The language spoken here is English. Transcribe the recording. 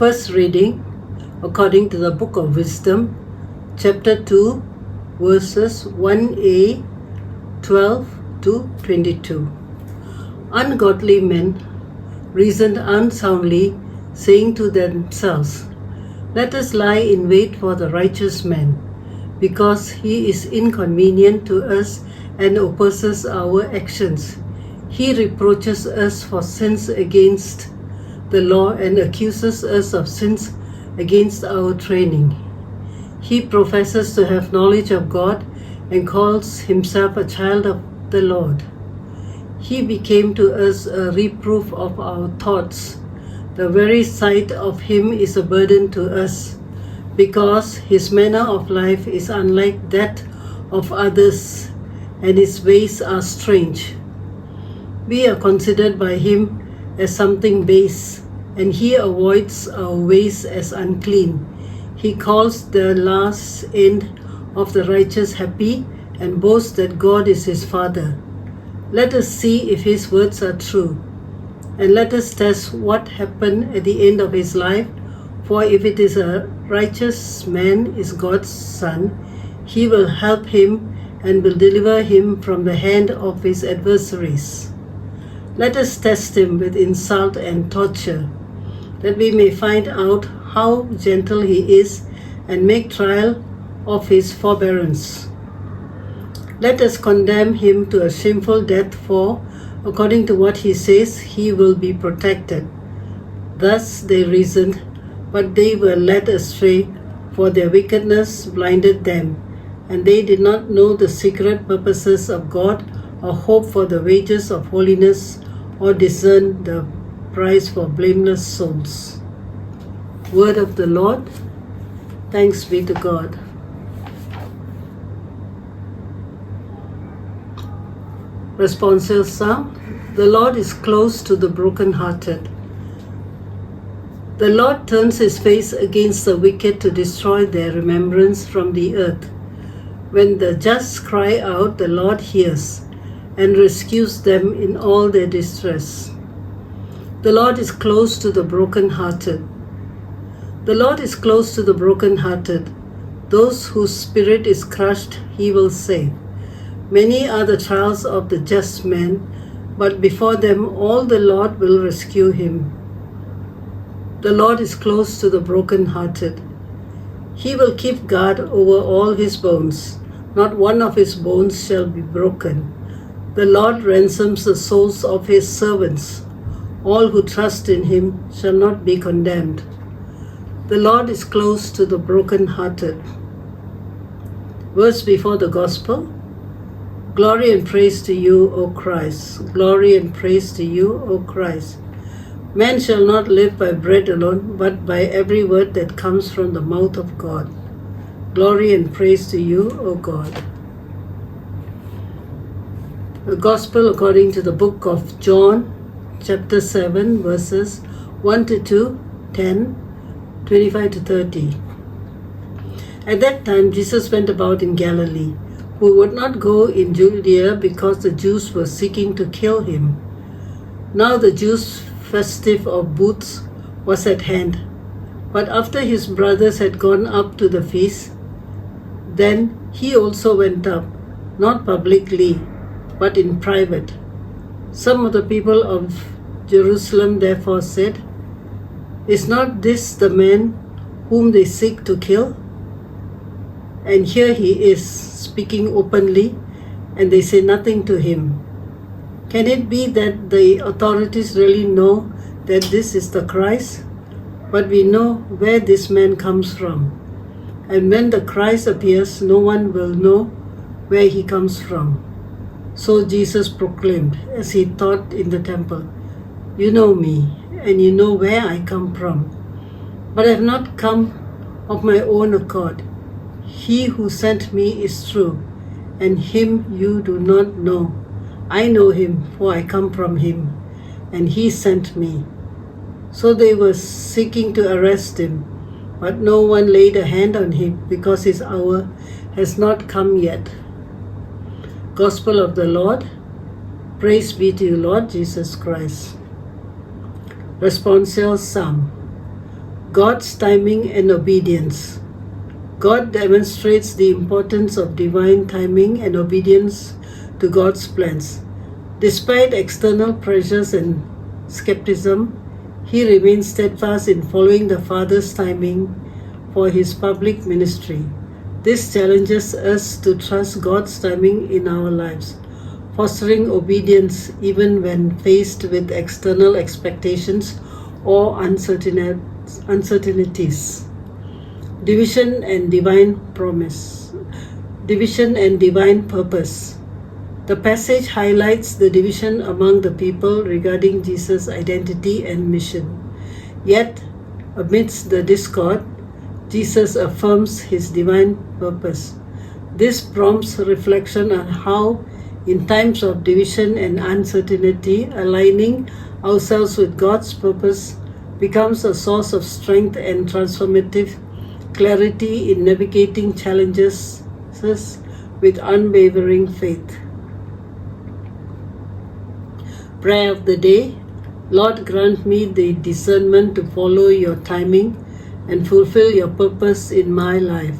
First reading, according to the Book of Wisdom, chapter 2, verses 1a, 12 to 22. Ungodly men reasoned unsoundly, saying to themselves, "Let us lie in wait for the righteous man, because he is inconvenient to us and opposes our actions. He reproaches us for sins against the law and accuses us of sins against our training. He professes to have knowledge of God and calls himself a child of the Lord. He became to us a reproof of our thoughts. The very sight of him is a burden to us, because his manner of life is unlike that of others, and his ways are strange. We are considered by him as something base, and he avoids our ways as unclean. He calls the last end of the righteous happy and boasts that God is his Father. Let us see if his words are true, and let us test what happened at the end of his life. For if it is a righteous man is God's son, he will help him and will deliver him from the hand of his adversaries. Let us test him with insult and torture, that we may find out how gentle he is and make trial of his forbearance. Let us condemn him to a shameful death, for, according to what he says, he will be protected." Thus they reasoned, but they were led astray, for their wickedness blinded them, and they did not know the secret purposes of God, or hope for the wages of holiness, or discern the price for blameless souls. Word of the Lord. Thanks be to God. Responsorial Psalm. The Lord is close to the brokenhearted. The Lord turns his face against the wicked to destroy their remembrance from the earth. When the just cry out, the Lord hears and rescues them in all their distress. The Lord is close to the brokenhearted. The Lord is close to the brokenhearted. Those whose spirit is crushed, he will save. Many are the trials of the just man, but before them all the Lord will rescue him. The Lord is close to the brokenhearted. He will keep guard over all his bones. Not one of his bones shall be broken. The Lord ransoms the souls of his servants. All who trust in him shall not be condemned. The Lord is close to the brokenhearted. Verse before the Gospel. Glory and praise to you, O Christ. Glory and praise to you, O Christ. Man shall not live by bread alone, but by every word that comes from the mouth of God. Glory and praise to you, O God. The Gospel according to the book of John, chapter 7, verses 1 to 2, 10, 25 to 30. At that time Jesus went about in Galilee, who would not go in Judea because the Jews were seeking to kill him. Now the Jews' festive of booths was at hand. But after his brothers had gone up to the feast, then he also went up, not publicly, but in private. Some of the people of Jerusalem therefore said, "Is not this the man whom they seek to kill? And here he is, speaking openly, and they say nothing to him. Can it be that the authorities really know that this is the Christ? But we know where this man comes from. And when the Christ appears, no one will know where he comes from." So Jesus proclaimed, as he taught in the temple, "You know me, and you know where I come from. But I have not come of my own accord. He who sent me is true, and him you do not know. I know him, for I come from him, and he sent me." So they were seeking to arrest him, but no one laid a hand on him, because his hour has not come yet. Gospel of the Lord. Praise be to you, Lord Jesus Christ. Responsorial Psalm. God's timing and obedience. God demonstrates the importance of divine timing and obedience to God's plans. Despite external pressures and skepticism, he remains steadfast in following the Father's timing for his public ministry. This challenges us to trust God's timing in our lives, fostering obedience even when faced with external expectations or uncertainties. Division and divine promise. Division and divine purpose. The passage highlights the division among the people regarding Jesus' identity and mission. Yet, amidst the discord, Jesus affirms his divine purpose. This prompts reflection on how, in times of division and uncertainty, aligning ourselves with God's purpose becomes a source of strength and transformative clarity in navigating challenges with unwavering faith. Prayer of the day. Lord, grant me the discernment to follow your timing and fulfill your purpose in my life.